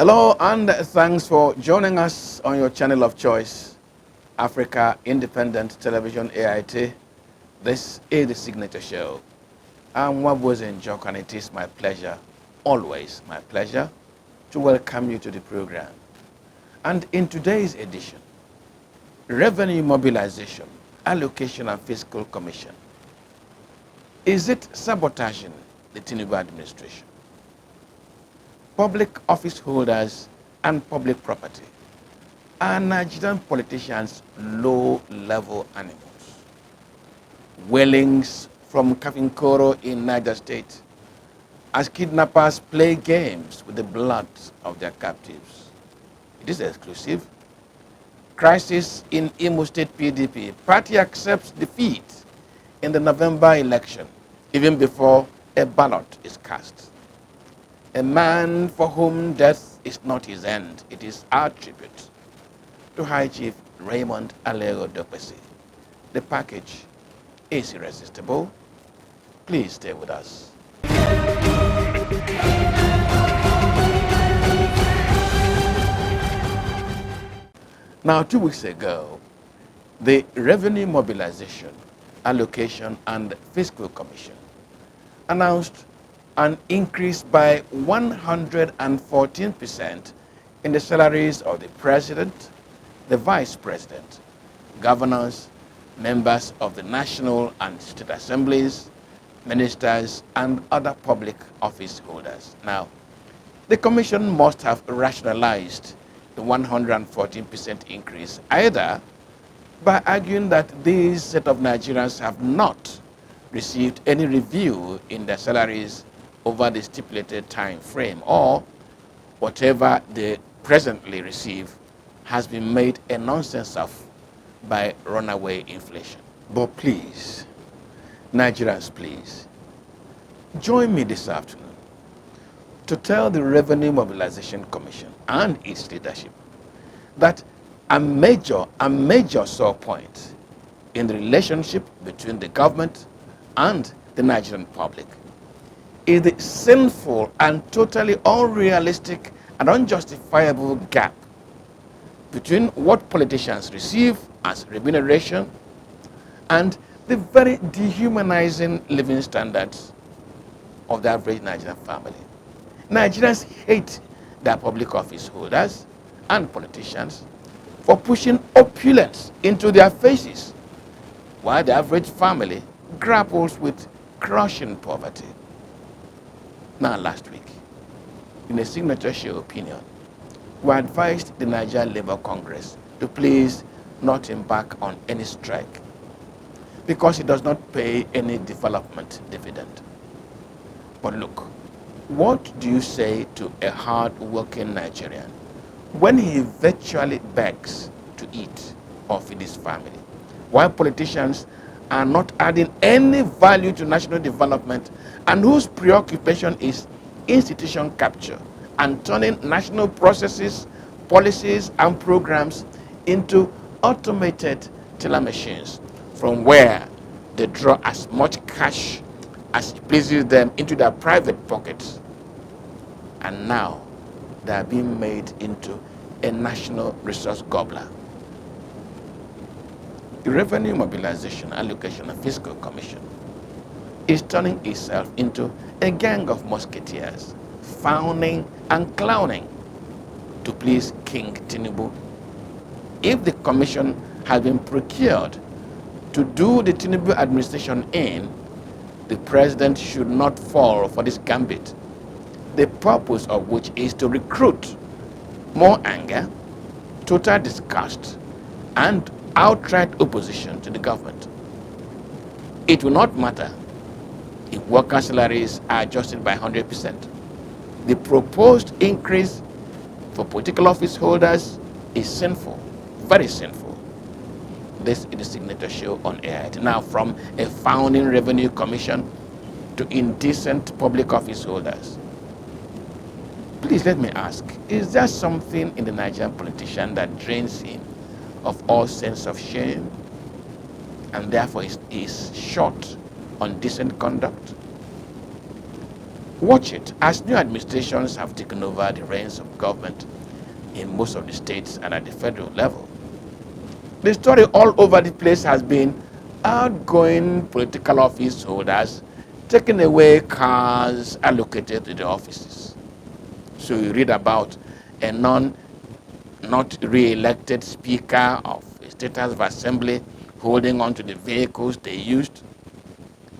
Hello and thanks for joining us on your channel of choice, Africa Independent Television AIT. This is the Signature Show. I'm Waboze Njok, and it is my pleasure, always my pleasure, to welcome you to the program. And in today's edition, Revenue Mobilization, Allocation and Fiscal Commission. Is it sabotaging the Tinubu administration? Public office holders and public property are Nigerian politicians' low-level animals. Wailings from Kafinkoro in Niger State as kidnappers play games with the blood of their captives. It is exclusive. Crisis in Imo State PDP. Party accepts defeat in the November election, even before a ballot is cast. A man for whom death is not his end. It is our tribute to High Chief Raymond Alego Dokpesi. The package is irresistible. Please stay with us. Now, 2 weeks ago, the Revenue Mobilization, Allocation and Fiscal Commission announced an increase by 114% in the salaries of the President, the Vice President, governors, members of the National and State Assemblies, ministers, and other public office holders. Now, the Commission must have rationalized the 114% increase either by arguing that these set of Nigerians have not received any review in their salaries over the stipulated time frame, or whatever they presently receive has been made a nonsense of by runaway inflation. But please, Nigerians, please, join me this afternoon to tell the Revenue Mobilization Commission and its leadership that a major sore point in the relationship between the government and the Nigerian public is the sinful and totally unrealistic and unjustifiable gap between what politicians receive as remuneration and the very dehumanizing living standards of the average Nigerian family. Nigerians hate their public office holders and politicians for pushing opulence into their faces, while the average family grapples with crushing poverty. Now, last week, in a Signature Show opinion, we advised the Nigeria Labour Congress to please not embark on any strike because it does not pay any development dividend. But look, what do you say to a hard-working Nigerian when he virtually begs to eat or feed his family, while politicians are not adding any value to national development and whose preoccupation is institution capture and turning national processes, policies, and programs into automated teller machines from where they draw as much cash as it pleases them into their private pockets. And now they are being made into a national resource gobbler. The Revenue Mobilization, Allocation and Fiscal Commission is turning itself into a gang of musketeers, fawning and clowning to please King Tinubu. If the commission had been procured to do the Tinubu administration in, the president should not fall for this gambit, the purpose of which is to recruit more anger, total disgust, and outright opposition to the government. It will not matter if worker salaries are adjusted by 100%. The proposed increase for political office holders is sinful, very sinful. This is the Signature Show on AIT. Now, from a founding revenue commission to indecent public office holders. Please let me ask, is there something in the Nigerian politician that drains him of all sense of shame and therefore is short on decent conduct? Watch it as new administrations have taken over the reins of government in most of the states and at the federal level. The story all over the place has been outgoing political office holders taking away cars allocated to the offices. So you read about a not re-elected speaker of a state house of assembly holding on to the vehicles they used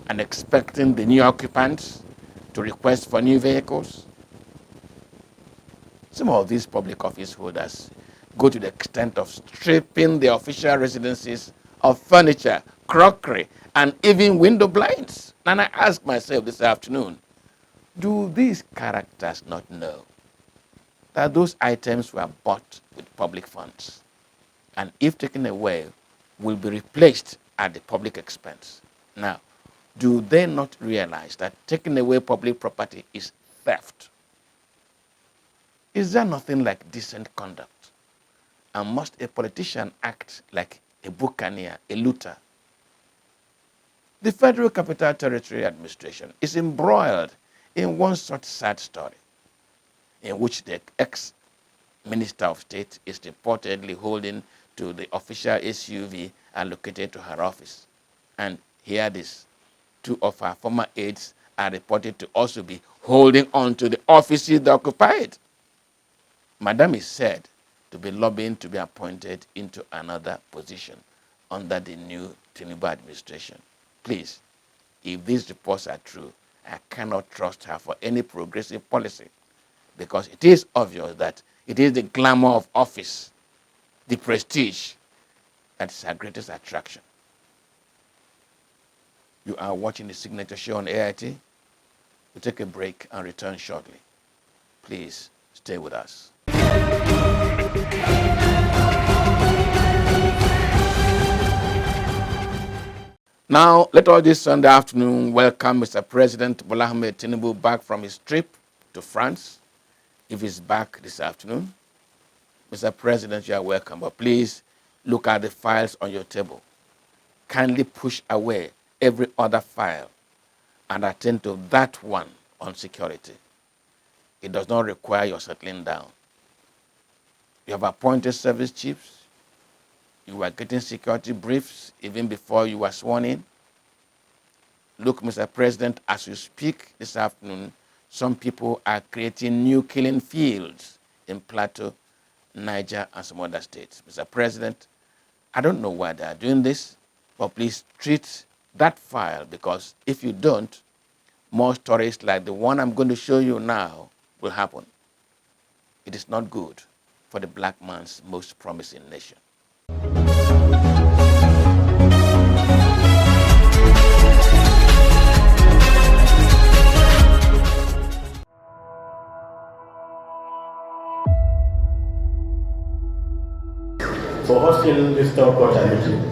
and expecting the new occupants to request for new vehicles. Some of these public office holders go to the extent of stripping the official residences of furniture, crockery, and even window blinds. And I ask myself this afternoon, do these characters not know that those items were bought with public funds and if taken away will be replaced at the public expense? Now, do they not realize that taking away public property is theft? Is there nothing like decent conduct? And must a politician act like a buccaneer, a looter? The Federal Capital Territory Administration is embroiled in one such sad story in which the ex-Minister of State is reportedly holding to the official SUV allocated to her office. And hear this, two of her former aides are reported to also be holding on to the offices they occupied. Madam is said to be lobbying to be appointed into another position under the new Tinubu administration. Please, if these reports are true, I cannot trust her for any progressive policy because it is obvious that it is the glamour of office, the prestige, that is her greatest attraction. You are watching the Signature Show on AIT. We'll take a break and return shortly. Please stay with us. Now, let us this Sunday afternoon welcome Mr. President Bola Ahmed Tinubu back from his trip to France. If he's back this afternoon, Mr. President, you are welcome. But please look at the files on your table. Kindly push away every other file and attend to that one on security. It does not require your settling down. You have appointed service chiefs. You were getting security briefs even before you were sworn in. Look, Mr. President, as you speak this afternoon, some people are creating new killing fields in Plateau, Niger, and some other states. Mr. President, I don't know why they are doing this, but please treat that file because if you don't, more stories like the one I'm going to show you now will happen. It is not good for the black man's most promising nation. For hosting this top court meeting,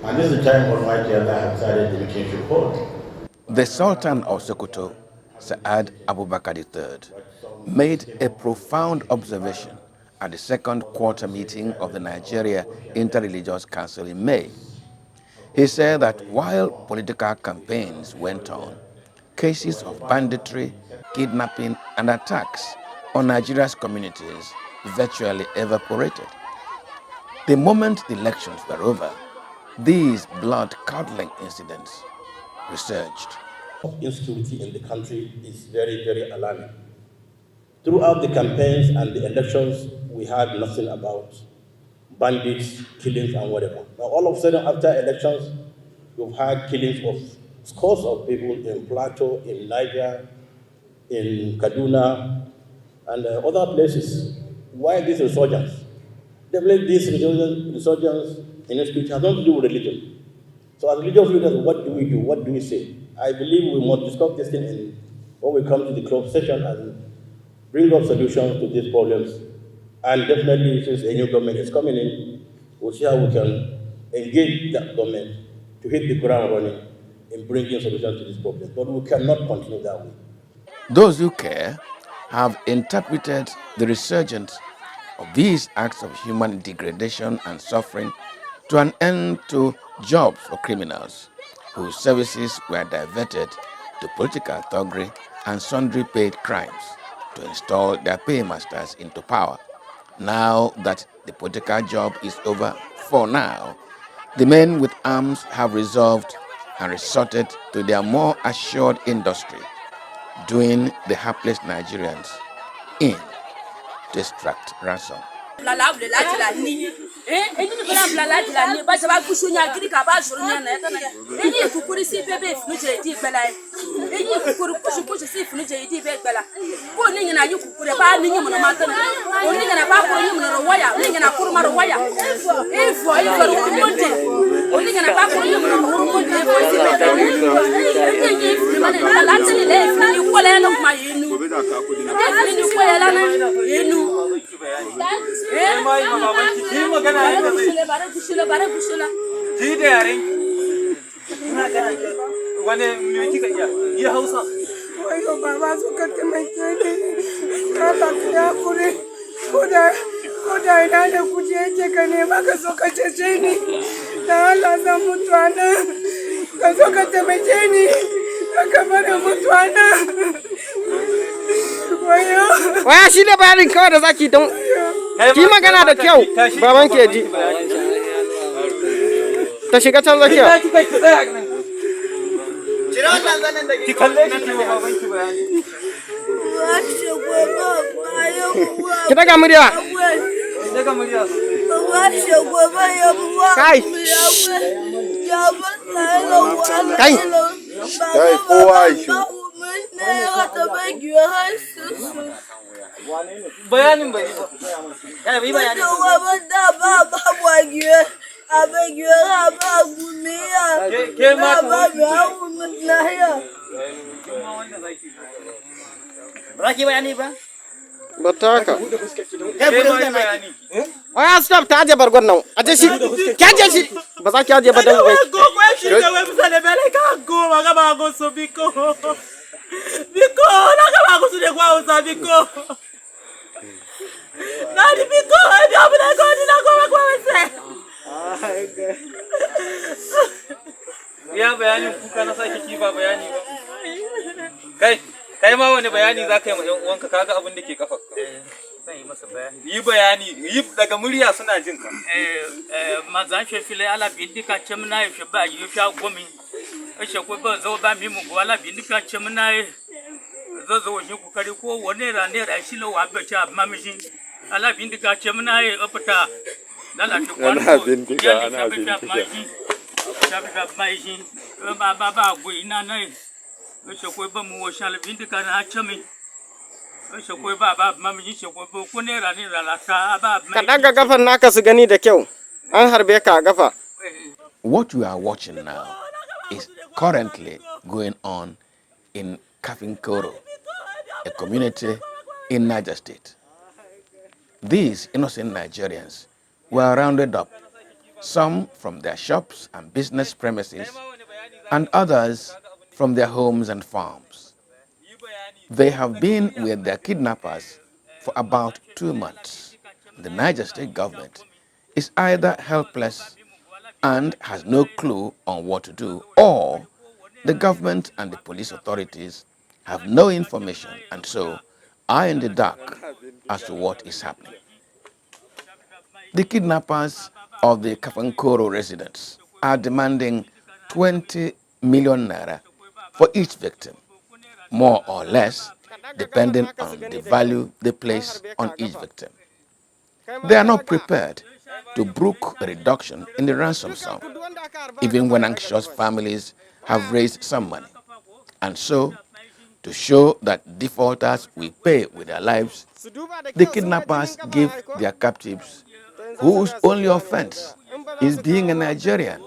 and this is the time Almighty Allah has decided the meeting should hold. The Sultan of Sokoto, Saad Abubakar III, made a profound observation at the second quarter meeting of the Nigeria Interreligious Council in May. He said that while political campaigns went on, cases of banditry, kidnapping, and attacks on Nigeria's communities virtually evaporated. The moment the elections were over, these blood-curdling incidents resurged. Insecurity in the country is very, very alarming. Throughout the campaigns and the elections, we heard nothing about bandits, killings, and whatever. Now, all of a sudden, after elections, we've had killings of scores of people in Plateau, in Niger, in Kaduna, and other places. Why this resurgence? Definitely, this resurgence in insecurity has nothing to do with religion. So, as religious leaders, what do we do? What do we say? I believe we must discuss this thing when we come to the club session and bring up solutions to these problems. And definitely, since a new government is coming in, we'll see how we can engage that government to hit the ground running in bringing solutions to these problems. But we cannot continue that way. Those who care have interpreted the resurgence of these acts of human degradation and suffering to an end to jobs for criminals whose services were diverted to political thuggery and sundry paid crimes to install their paymasters into power. Now that the political job is over for now, the men with arms have resolved and resorted to their more assured industry, doing the hapless Nigerians in to extract ransom. Waya shi da bayanin kawai da zaki don ki magana da kyau baban ke ji ta shiga can zakiya ki kalle shi ki baban ki bayani ki daga murya kai kowa shi bayanin bai ya bai bayanin Raki bayani ba? Bataka. Waya stop ta aje bargon nan. Aje shi. Ki aje shi. Ba za ki aje ba dan bai. Biko, nakaba kusudi kwa usa biko. Nani biko, ebi na kodi na kwa wese. Ya bayani kuka na sake kiba bayani ba. Kai ma wani bayani za ka yi ma ɗan uwanka kaga abin da ke kafarka. Zan yi masa bayani. Yi bayani, yi daga murya suna jin ka. Mazan shefile ala bindika chemna yeshe ba yesha gomi. Ashe ko ba zo ba mi mu wala bindika chemna zo shi ku kari ko wani rane da shi lo wa ba cha mamishi. Ala bindika chemna apata. Lala to kwano. Ana bindika. Shabi mai shi. Ba go ina nai. Ashe ko ba mu washala bindika na chemi. Ashe ko ba mamishi she ko ko ne rane la ta ba. Ka daga gafan naka su gani da kyau. An harbe ka gafa. What you are watching now is currently going on in Kafinkoro, a community in Niger State. These innocent Nigerians were rounded up, some from their shops and business premises, and others from their homes and farms. They have been with their kidnappers for about 2 months. The Niger State government is either helpless and has no clue on what to do, or the government and the police authorities have no information and so are in the dark as to what is happening. The kidnappers of the Kafankoro residents are demanding 20 million naira for each victim, more or less, depending on the value they place on each victim. They are not prepared to brook a reduction in the ransom sum, even when anxious families have raised some money. And so, to show that defaulters will pay with their lives, the kidnappers give their captives, whose only offense is being a Nigerian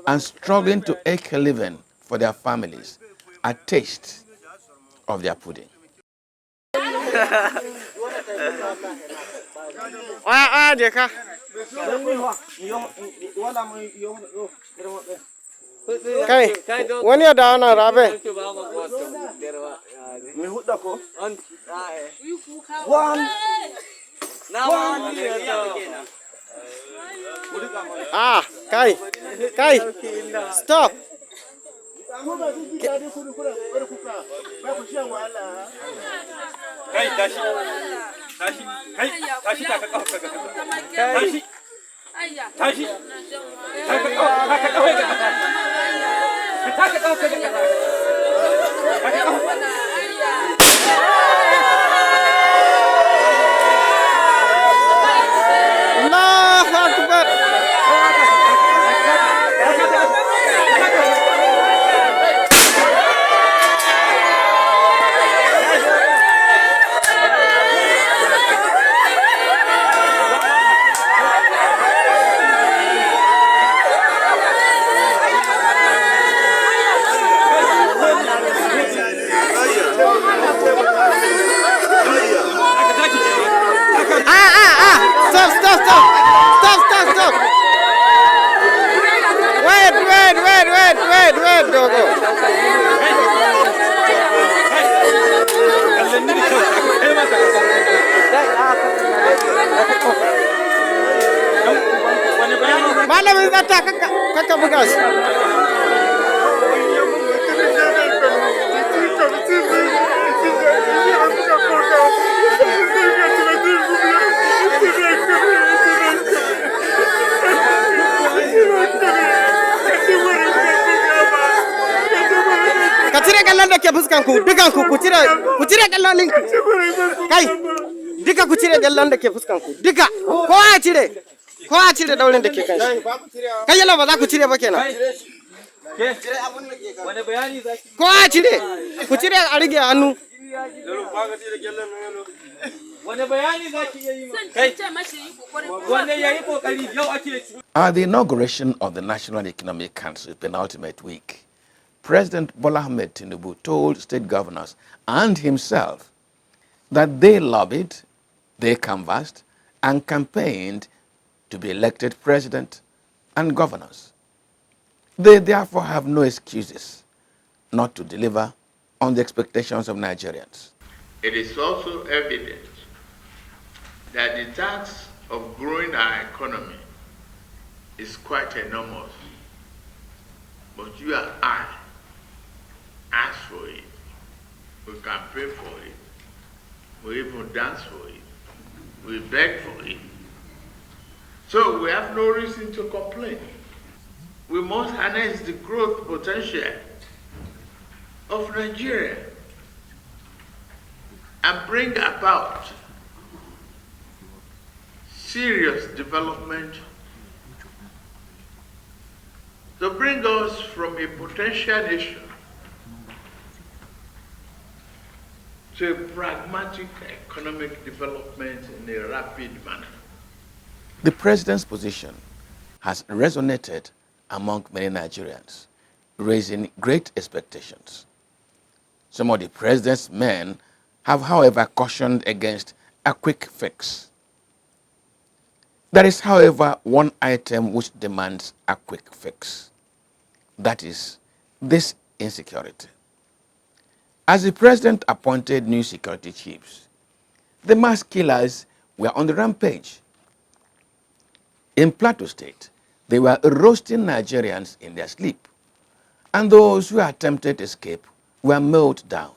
and struggling to eke a living for their families, a taste of their pudding. Kai, wani ya dawo nan rabe. Kai, stop. Kai tashi. Tashi. Kai tashi ta ka kafa ka. Tashi. Tashi. Ta ka kafa ka. Ta ka kafa ka. Allahu Akbar. Stop. Wait, Dogo. Malamin zata kaka buga su. Ka cire kallon da ke fuskan ku dukanku ku cire kallon linku. Kai duka ku cire kallon da ke fuskan ku duka kowa ya cire daurin da ke kan shi. Kai yalla ba za ku cire ba kenan. Wani bayani zaki? Kowa ya cire ku cire a rige hannu. Wani bayani zaki yi kai? Wani yayi kokari yau ake. At the inauguration of the National Economic Council penultimate week, President Bola Ahmed Tinubu told state governors and himself that they lobbied, they canvassed, and campaigned to be elected president and governors. They therefore have no excuses not to deliver on the expectations of Nigerians. It is also evident that the task of growing our economy is quite enormous. But you and I ask for it, we campaign for it, we even dance for it, we beg for it. So we have no reason to complain. We must harness the growth potential of Nigeria and bring about serious development to bring us from a potential nation to a pragmatic economic development in a rapid manner. The president's position has resonated among many Nigerians, raising great expectations. Some of the president's men have, however, cautioned against a quick fix. There is, however, one item which demands a quick fix. That is this insecurity. As the president appointed new security chiefs, the mass killers were on the rampage. In Plateau State, they were roasting Nigerians in their sleep, and those who attempted escape were mowed down.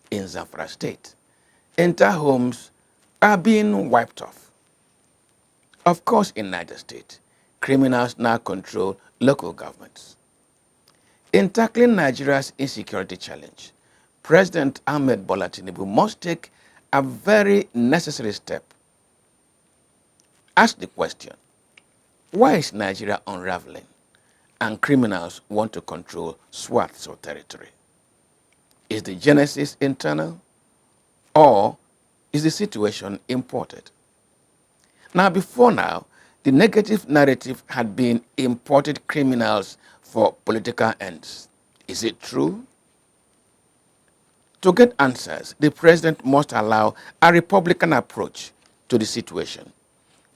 In Zamfara State, entire homes are being wiped off. Of course, in Niger State, criminals now control local governments. In tackling Nigeria's insecurity challenge, President Ahmed Bola Tinubu must take a very necessary step. Ask the question, why is Nigeria unraveling and criminals want to control swaths of territory? Is the genesis internal, or is the situation imported? Now, before now, the negative narrative had been imported criminals for political ends. Is it true? To get answers, the president must allow a Republican approach to the situation.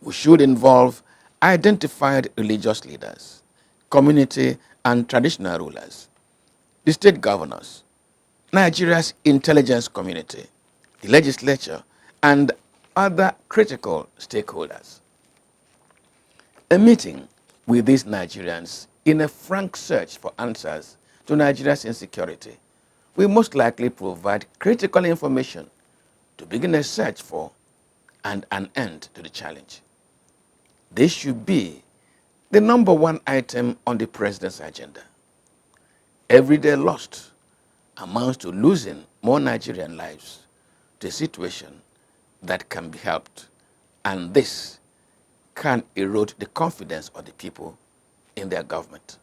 We should involve identified religious leaders, community and traditional rulers, the state governors, Nigeria's intelligence community, the legislature, and other critical stakeholders. A meeting with these Nigerians in a frank search for answers to Nigeria's insecurity, we most likely provide critical information to begin a search for and an end to the challenge. This should be the #1 item on the president's agenda. Every day lost amounts to losing more Nigerian lives to a situation that can be helped, and this can erode the confidence of the people in their government.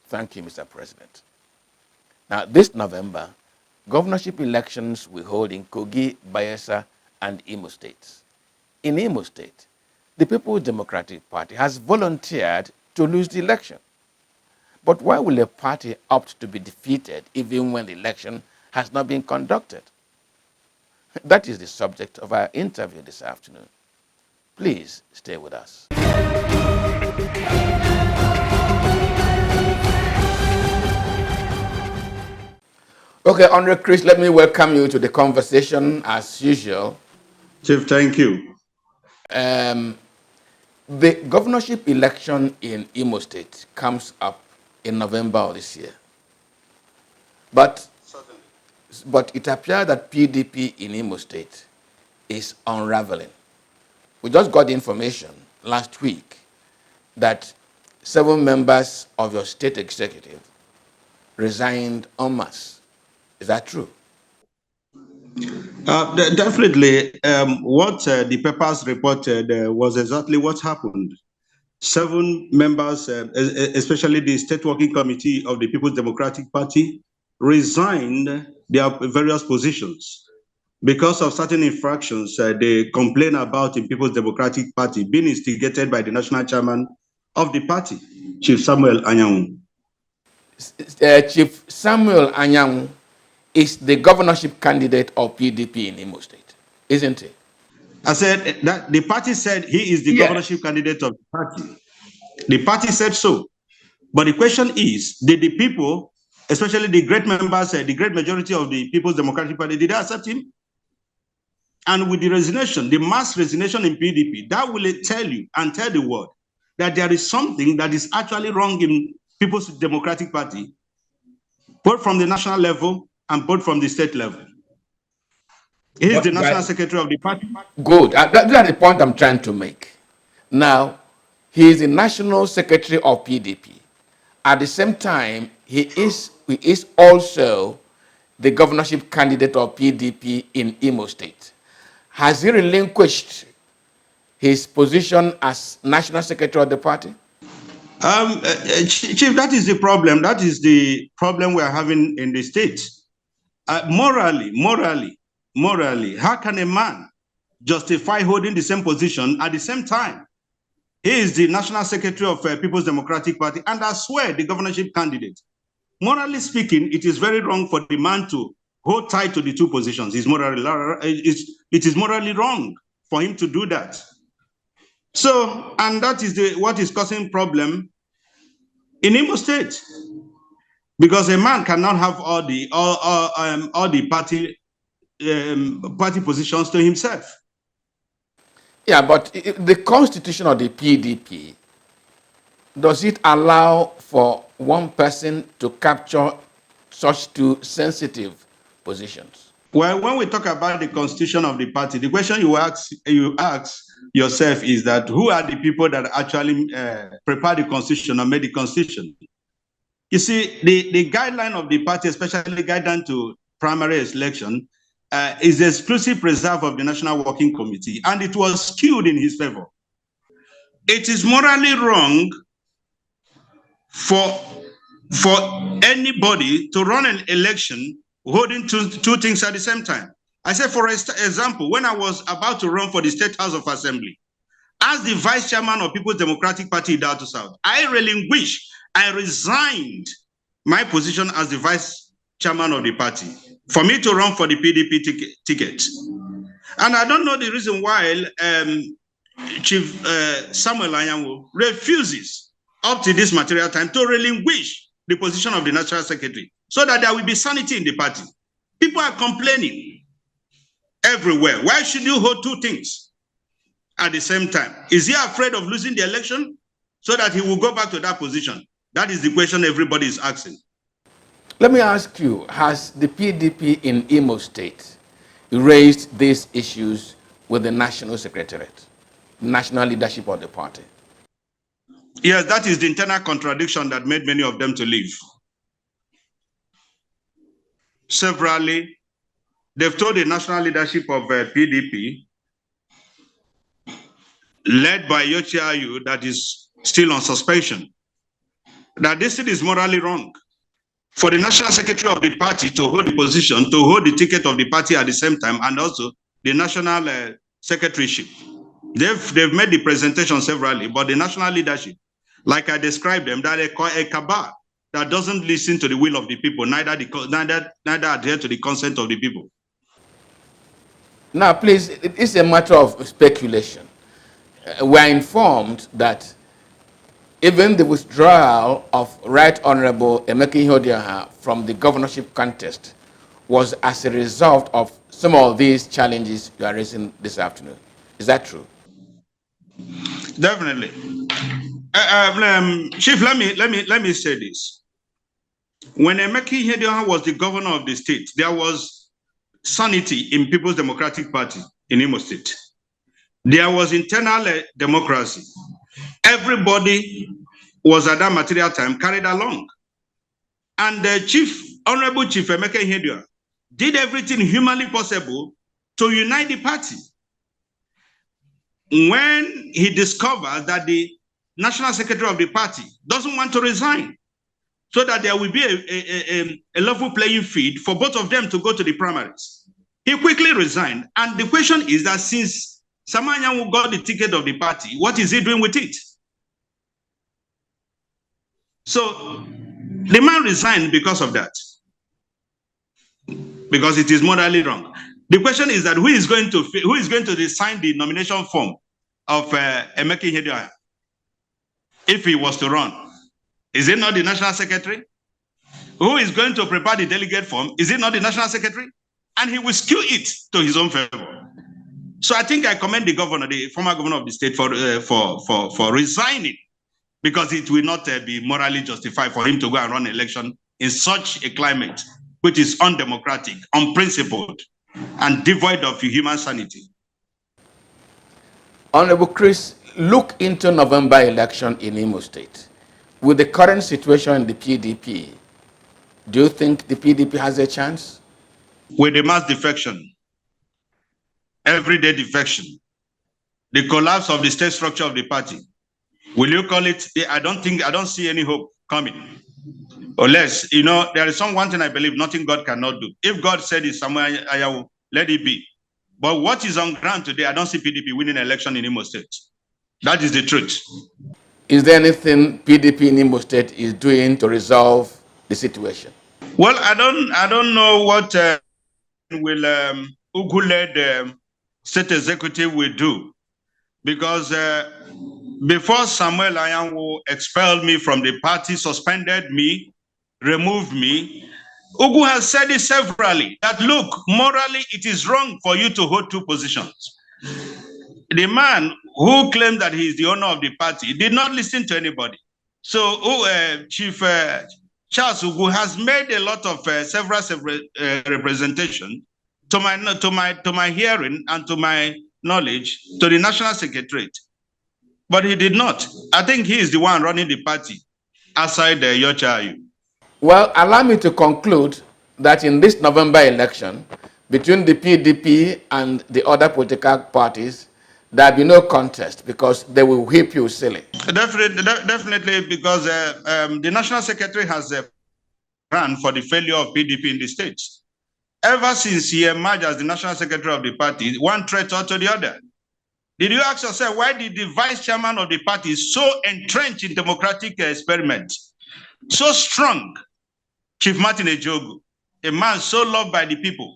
Thank you, Mr. President. Now, this November, governorship elections will hold in Kogi, Bayelsa, and Imo states. In Imo State, the People's Democratic Party has volunteered to lose the election. But why will a party opt to be defeated even when the election has not been conducted? That is the subject of our interview this afternoon. Please stay with us. Okay, Honorable Chris, let me welcome you to the conversation as usual. Chief, thank you. The governorship election in Imo State comes up in November of this year. But it appears that PDP in Imo State is unraveling. We just got the information last week that 7 members of your state executive resigned en masse. Is that true? Definitely. What the papers reported was exactly what happened. 7 members, especially the State Working Committee of the People's Democratic Party, resigned their various positions because of certain infractions they complain about in People's Democratic Party being instigated by the national chairman of the party, Chief Samuel Anyanwu. Chief Samuel Anyanwu is the governorship candidate of PDP in Imo State, isn't he? I said that the party said he is the governorship candidate of the party. The party said so. But the question is, did the people, especially the great members, the great majority of the People's Democratic Party, did they accept him? And with the resignation, the mass resignation in PDP, that will tell you and tell the world that there is something that is actually wrong in People's Democratic Party, both from the national level and both from the state level. He is the national secretary of the party. Good. That's the point I'm trying to make. Now, he is the national secretary of PDP. At the same time, he is also the governorship candidate of PDP in Imo State. Has he relinquished his position as national secretary of the party? Chief, that is the problem. That is the problem we are having in the state. Morally, how can a man justify holding the same position at the same time? He is the national secretary of People's Democratic Party and I swear the governorship candidate. Morally speaking, it is very wrong for the man to hold tight to the 2 positions. It is morally wrong for him to do that. So, and that is what is causing problem in Imo State, because a man cannot have all the party positions to himself. Yeah, but the constitution of the PDP, does it allow for one person to capture such 2 sensitive positions? Well, when we talk about the constitution of the party, the question you ask yourself is that who are the people that actually prepare the constitution or made the constitution? You see, the guideline of the party, especially the guideline to primary election, is the exclusive reserve of the National Working Committee, and it was skewed in his favor. It is morally wrong for anybody to run an election holding two things at the same time. I said, for example, when I was about to run for the State House of Assembly, as the vice chairman of People's Democratic Party in Delta South, I resigned my position as the vice chairman of the party for me to run for the PDP ticket. And I don't know the reason why Chief Samuel Anyanwu refuses up to this material time to relinquish the position of the national secretary so that there will be sanity in the party. People are complaining. everywhere. Why should you hold two things at the same time? Is he afraid of losing the election so that he will go back to that position? That is the question everybody is asking. Let me ask you, has the PDP in Imo State raised these issues with the National Secretariat, national leadership of the party? Yes, that is the internal contradiction that made many of them to leave. Severally, they've told the national leadership of PDP, led by Yochi Ayu, that is still on suspension, that this thing is morally wrong. For the national secretary of the party to hold the position, to hold the ticket of the party at the same time, and also the national secretaryship. They've made the presentation severally, but the national leadership, like I described them, that a cabal that doesn't listen to the will of the people, neither adhere to the consent of the people. Now, please, it's a matter of speculation. We're informed that even the withdrawal of Right Honorable Emeka Ihodiaha from the governorship contest was as a result of some of these challenges you are raising this afternoon. Is that true? Definitely. Chief, let me say this. When Emeka Ihodiaha was the governor of the state, there was sanity in People's Democratic Party in Imo State. There was internal democracy. Everybody was at that material time carried along. And the Honorable Chief Emeka Ihodiaha did everything humanly possible to unite the party. When he discovered that the national secretary of the party doesn't want to resign, so that there will be a level playing field for both of them to go to the primaries, he quickly resigned. And the question is that since Samanyawu got the ticket of the party, what is he doing with it? So the man resigned because of that, because it is morally wrong. The question is that who is going to sign the nomination form of Emeka Ihodiaha if he was to run? Is it not the national secretary? Who is going to prepare the delegate form? Is it not the national secretary? And he will skew it to his own favor. So I think I commend the governor, the former governor of the state, for resigning, because it will not be morally justified for him to go and run an election in such a climate, which is undemocratic, unprincipled, and devoid of human sanity. Honorable Chris, look into November election in Imo State. With the current situation in the PDP, do you think the PDP has a chance? With the mass defection, everyday defection, the collapse of the state structure of the party, will you call it? I don't see any hope coming. Unless, there is one thing I believe, nothing God cannot do. If God said it's somewhere, let it be. But what is on ground today, I don't see PDP winning an election in Imo State. That is the truth. Is there anything PDP in Imo State is doing to resolve the situation? Well, I don't know what will Ugu-led state executive will do, because before Samuel Ayanwu expelled me from the party, suspended me, removed me, Ugu has said it severally that, look, morally it is wrong for you to hold two positions. The man who claimed that he is the owner of the party did not listen to anybody. So Chief Charles Ugu has made a lot of several representation to my hearing and to my knowledge to the National Secretariat. But he did not. I think he is the one running the party outside Yochi Ayu. Well, allow me to conclude that in this November election, between the PDP and the other political parties, there will be no contest because they will whip you silly. Definitely, because the National Secretary has ran for the failure of PDP in the states. Ever since he emerged as the National Secretary of the party, one threat to the other. Did you ask yourself, why did the vice chairman of the party so entrenched in democratic experiment, so strong, Chief Martin Ejogu, a man so loved by the people,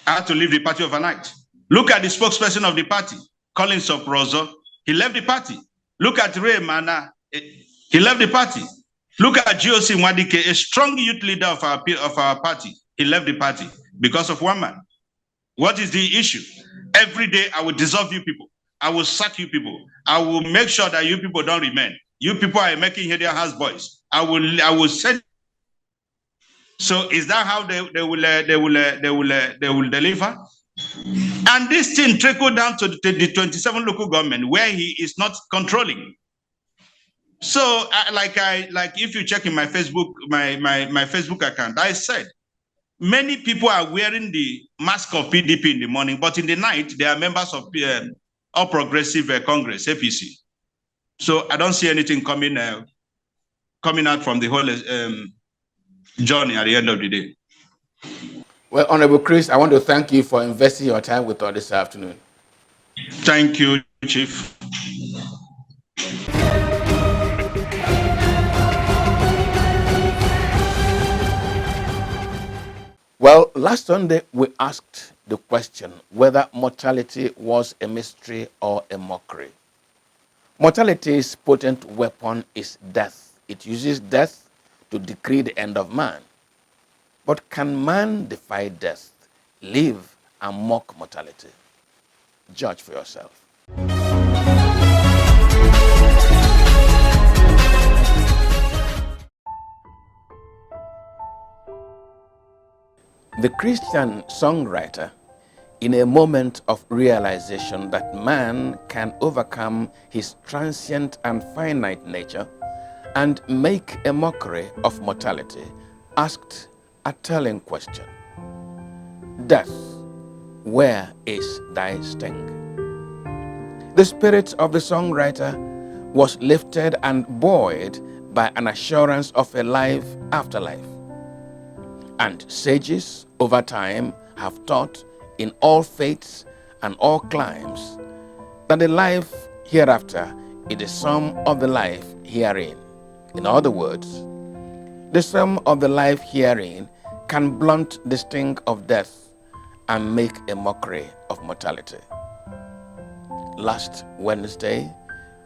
had to leave the party overnight? Look at the spokesperson of the party, Collins Oprozo, he left the party. Look at Ray Mana, he left the party. Look at GOC Mwadike, a strong youth leader of our party, he left the party because of one man. What is the issue? Every day I will dissolve you people. I will sack you people. I will make sure that you people don't remain. You people are making here their house boys. I will send. So is that how they will deliver? And this thing trickled down to the 27 local government where he is not controlling. So like if you check in my Facebook, my Facebook account, I said many people are wearing the mask of PDP in the morning, but in the night they are members of All Progressive Congress, APC. So I don't see anything coming out from the whole journey at the end of the day. Well, Honorable Chris, I want to thank you for investing your time with us this afternoon. Thank you, Chief. Well, last Sunday we asked the question whether mortality was a mystery or a mockery. Mortality's potent weapon is death. It uses death to decree the end of man. But can man defy death, live and mock mortality? Judge for yourself. The Christian songwriter, in a moment of realization that man can overcome his transient and finite nature and make a mockery of mortality, asked a telling question. Death, where is thy sting? The spirit of the songwriter was lifted and buoyed by an assurance of a life after life. And sages over time have taught in all faiths and all climes that the life hereafter is the sum of the life herein. In other words, the sum of the life herein can blunt the sting of death and make a mockery of mortality. Last Wednesday,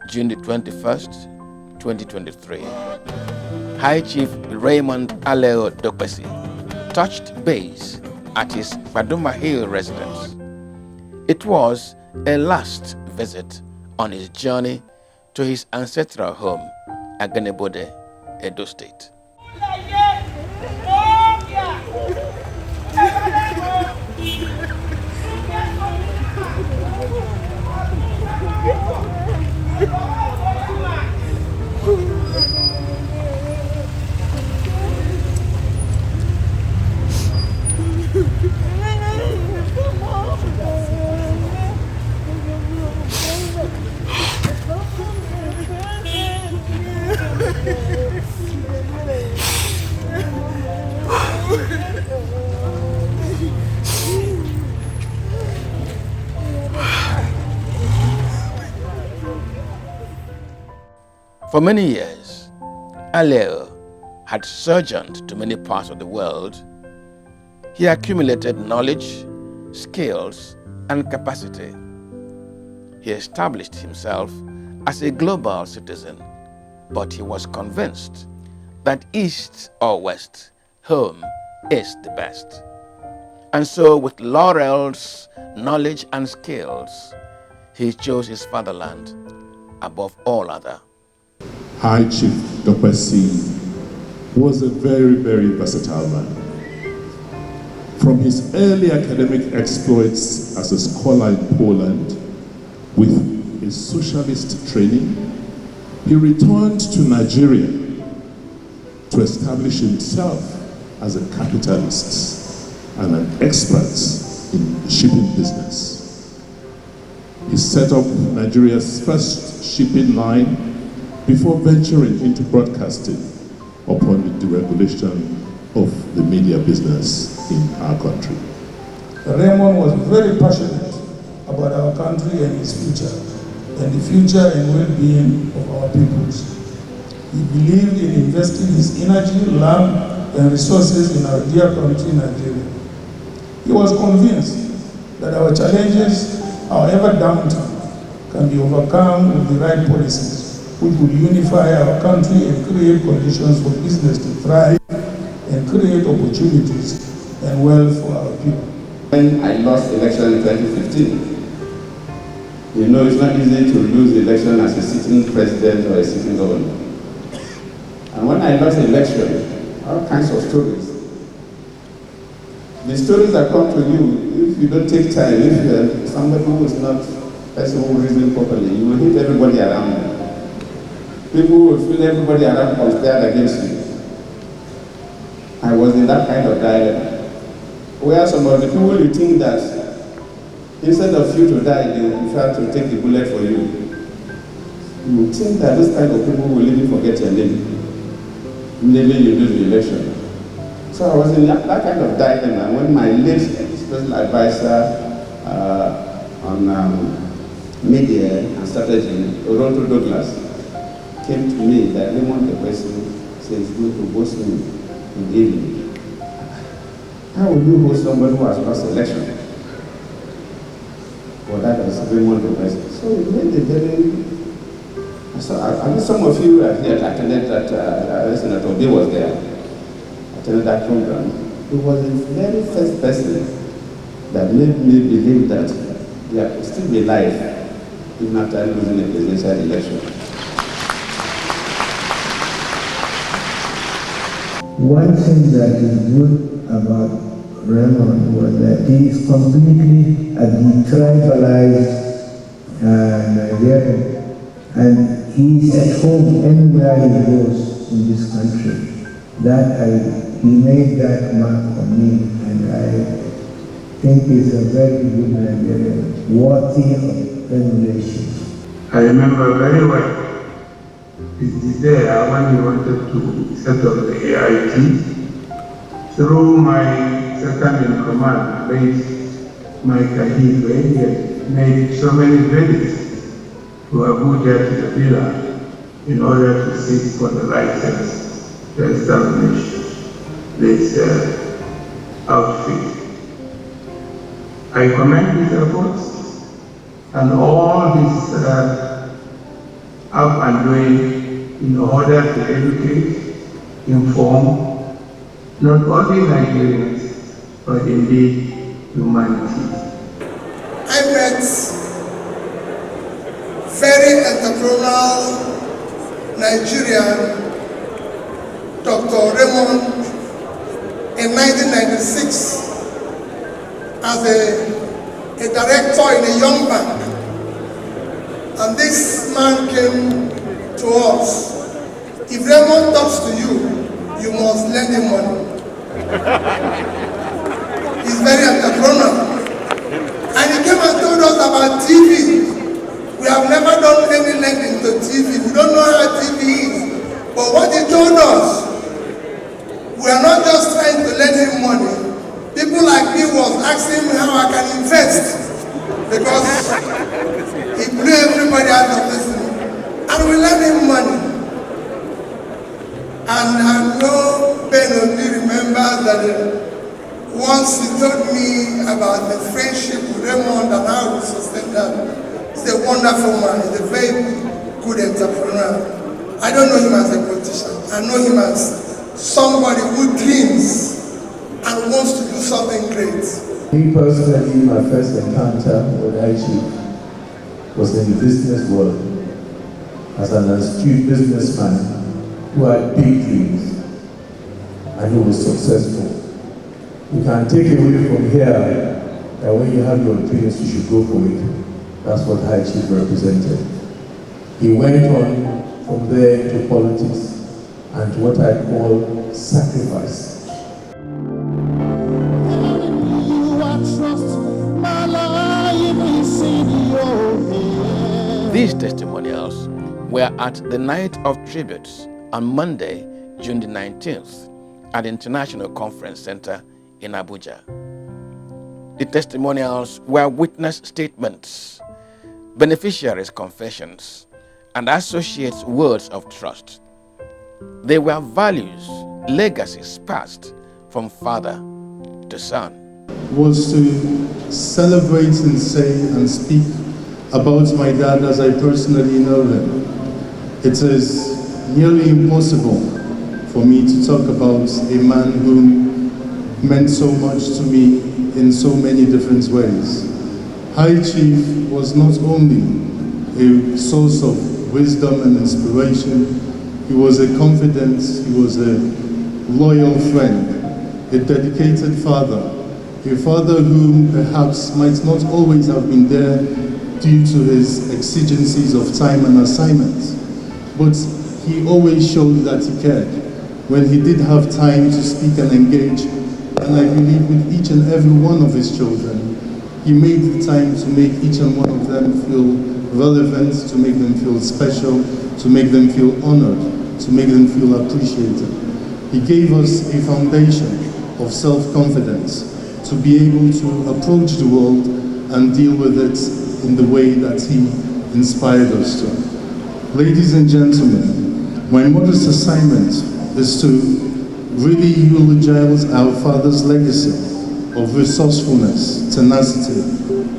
June the 21st, 2023, High Chief Raymond Aleo Dokpesi touched base at his Baduma Hill residence. It was a last visit on his journey to his ancestral home, Aganebode, Edo State. For many years, Aleo had sojourned to many parts of the world. He accumulated knowledge, skills, and capacity. He established himself as a global citizen, but he was convinced that East or West, home is the best. And so with laurels, knowledge, and skills, he chose his fatherland above all other. High Chief Dokpesi was a very, very versatile man. From his early academic exploits as a scholar in Poland, with his socialist training, he returned to Nigeria to establish himself as a capitalist and an expert in the shipping business. He set up Nigeria's first shipping line before venturing into broadcasting upon the deregulation of the media business in our country. Raymond was very passionate about our country and its future, and the future and well-being of our peoples. He believed in investing his energy, land, and resources in our dear country, Nigeria. He was convinced that our challenges, however daunting, can be overcome with the right policies, which will unify our country and create conditions for business to thrive and create opportunities and wealth for our people. When I lost election in 2015, you know, it's not easy to lose the election as a sitting president or a sitting governor. And when I lost the election, all kinds of stories. The stories that come to you, if you don't take time, if you're somebody who is not person who reason properly, you will hit everybody around you. People will feel everybody around conspired against you. I was in that kind of dilemma. Where some of the people you think that instead of you to die, they will prefer to take the bullet for you. You think that those kind of people will even forget your name. Immediately you lose the election. So I was in that kind of dilemma when my late special advisor on media and strategy, Toronto Douglas, came to me that Raymond the person says going to host me in the evening. How will you host somebody who has lost election? Well, that was Raymond the person. So we made a very. So I know some of you here attended that. Senator Obi was there. Attended that program. He was the very first person that made me believe that they could still be alive even after losing a presidential election. One thing that is good about Raymond was that he is completely a detribalized Nigerian, and he is at home anywhere he goes in this country. He made that mark on me, and I think he's a very good Nigerian, worthy of emulation. I remember very well. It is there when we wanted to set up the AIT. Through my second in command, late Mike Ahigwe, he had made so many visits to Abuja to the villa in order to seek for the license to establish this outfit. I commend his efforts and all his up and doing in order to educate, inform, not only Nigerians, but indeed humanity. I met very entrepreneurial Nigerian Dr. Raymond in 1996 as a director in a young bank. And this man came to us. If Raymond talks to you, you must lend him money. He's very entrepreneurial. And he came and told us about TV. We have never done any lending to TV. We don't know how TV is. But what he told us, we are not just trying to lend him money. People like me was asking me how I can invest. Because he blew everybody out of this. And we lent him money. And I know Ben only remembers that once he told me about the friendship with Raymond and how we sustain that. He's a wonderful man. He's a very good entrepreneur. I don't know him as a politician. I know him as somebody who dreams and wants to do something great. Me personally, my first encounter with Chief was in the business world as an astute businessman who had big dreams and who was successful. You can take away from here that when you have your dreams, you should go for it. That's what High Chief represented. He went on from there into politics and to what I call sacrifice. These testimonials were at the Night of Tributes on Monday, June the 19th at the International Conference Center in Abuja. The testimonials were witness statements, beneficiaries' confessions, and associates' words of trust. They were values, legacies passed from father to son. Was to celebrate and say and speak about my dad as I personally know him. It is nearly impossible for me to talk about a man whom meant so much to me in so many different ways. High Chief was not only a source of wisdom and inspiration, he was a confidant, he was a loyal friend, a dedicated father, a father who perhaps might not always have been there due to his exigencies of time and assignments, but he always showed that he cared. When he did have time to speak and engage, and I believe with each and every one of his children, he made the time to make each and one of them feel relevant, to make them feel special, to make them feel honored, to make them feel appreciated. He gave us a foundation of self-confidence to be able to approach the world and deal with it in the way that he inspired us to. Ladies and gentlemen, my modest assignment is to really eulogize our father's legacy of resourcefulness, tenacity,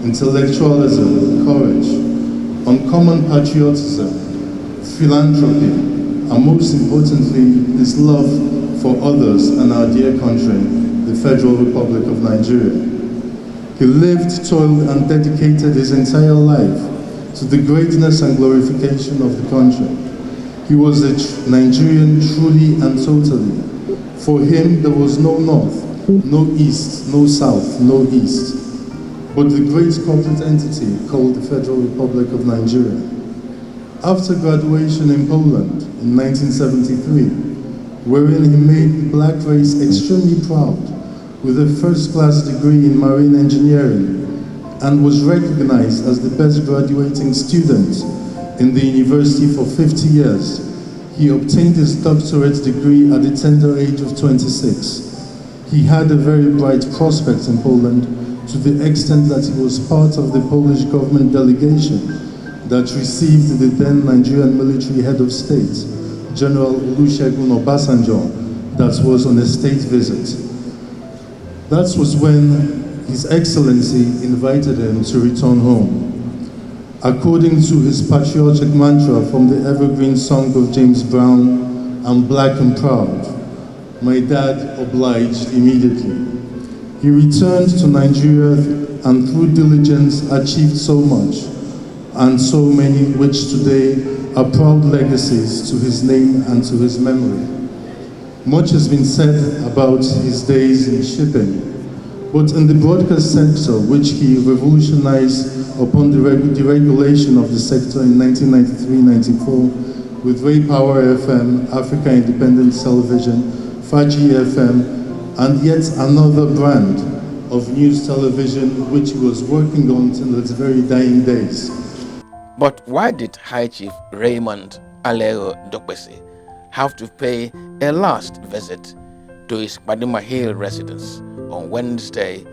intellectualism, courage, uncommon patriotism, philanthropy, and most importantly, his love for others and our dear country, the Federal Republic of Nigeria. He lived, toiled, and dedicated his entire life to the greatness and glorification of the country. He was a Nigerian truly and totally. For him, there was no north, no east, no south, no east, but the great corporate entity called the Federal Republic of Nigeria. After graduation in Poland in 1973, wherein he made the black race extremely proud with a first-class degree in marine engineering and was recognized as the best graduating student in the university for 50 years, he obtained his doctorate degree at the tender age of 26. He had a very bright prospect in Poland to the extent that he was part of the Polish government delegation that received the then Nigerian military head of state, General Olusegun Obasanjo, that was on a state visit. That was when His Excellency invited him to return home. According to his patriotic mantra from the evergreen song of James Brown, "I'm black and proud," my dad obliged immediately. He returned to Nigeria and through diligence achieved so much, and so many which today are proud legacies to his name and to his memory. Much has been said about his days in shipping, but in the broadcast sector, which he revolutionized upon the deregulation of the sector in 1993-94 with Ray Power FM, Africa Independent Television, Faji FM, and yet another brand of news television which he was working on till its very dying days. But why did High Chief Raymond Alero Dokpesi have to pay a last visit to his Padima Hill residence on Wednesday,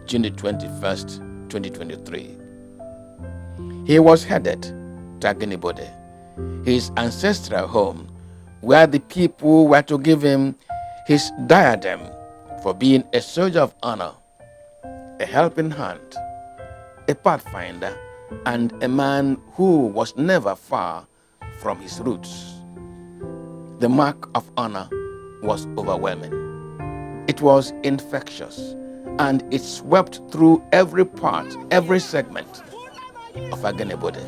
June 21st, 2023? He was headed to Agenibode, his ancestral home, where the people were to give him his diadem for being a soldier of honor, a helping hand, a pathfinder, and a man who was never far from his roots. The mark of honor was overwhelming. It was infectious, and it swept through every part, every segment of Agenibode.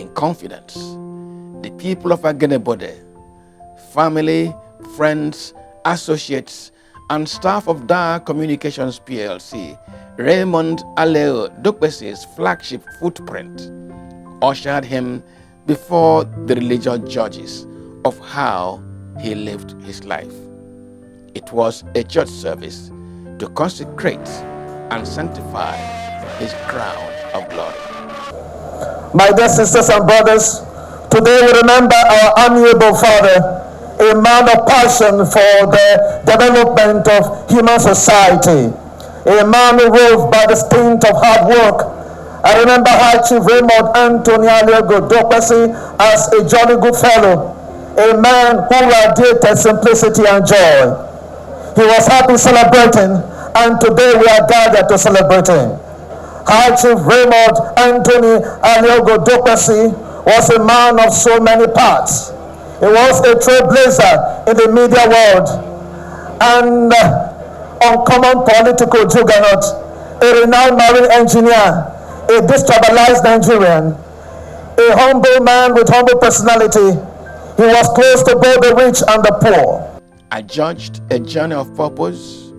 In confidence, the people of Agenebode, family, friends, associates, and staff of Dar Communications PLC, Raymond Aleo Dokwese's flagship footprint ushered him before the religious judges of how he lived his life. It was a church service to consecrate and sanctify his crown of glory. My dear sisters and brothers, today we remember our amiable father, a man of passion for the development of human society, a man who rose by the stint of hard work. I remember High Chief Raymond Anthony Aliogo Dokpesi as a jolly good fellow, a man who radiated simplicity and joy. He was happy celebrating, and today we are gathered to celebrate him. High Chief Raymond Anthony Aliogo Dokpesi was a man of so many parts. He was a trailblazer in the media world and uncommon political juggernaut, a renowned marine engineer, a destabilized Nigerian, a humble man with humble personality. He was close to both the rich and the poor. I judged a journey of purpose,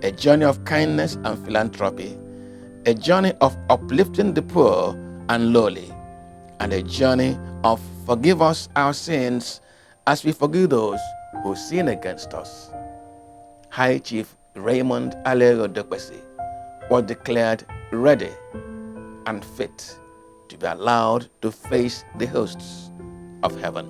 a journey of kindness and philanthropy, a journey of uplifting the poor and lowly, and a journey of forgive us our sins as we forgive those who sin against us. High Chief Raymond Alero Dokpesi was declared ready and fit to be allowed to face the hosts of heaven.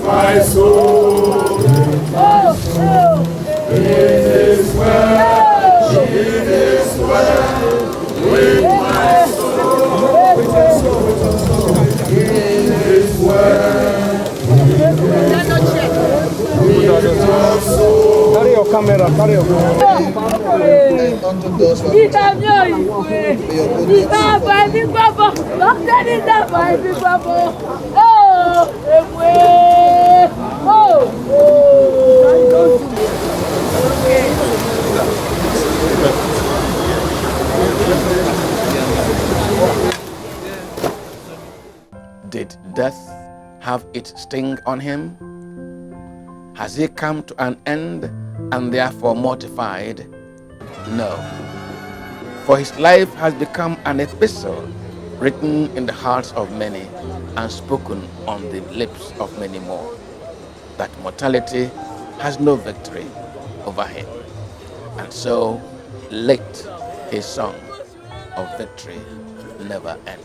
My soul, it is well with my soul, it is well with my soul. Carry your camera, carry your camera. Did death have its sting on him? Has he come to an end and therefore mortified? No. For his life has become an epistle written in the hearts of many and spoken on the lips of many more, that mortality has no victory over him. And so let his song of victory never end.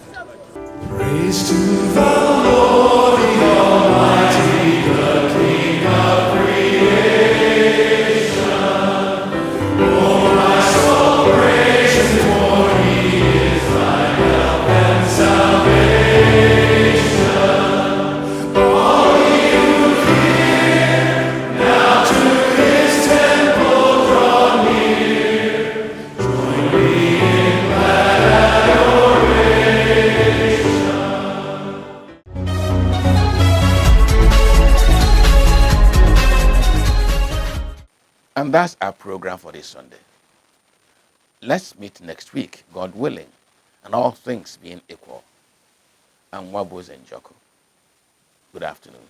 Praise to the Lord, the Almighty, the King of creation. Oh, my soul, praise Him, for He is thy help and salvation. All ye who fear, now to His temple draw near. Join me in glad adoration. And that's our program for this Sunday. Let's meet next week, God willing, and all things being equal. I'm Wabos Njoko. Good afternoon.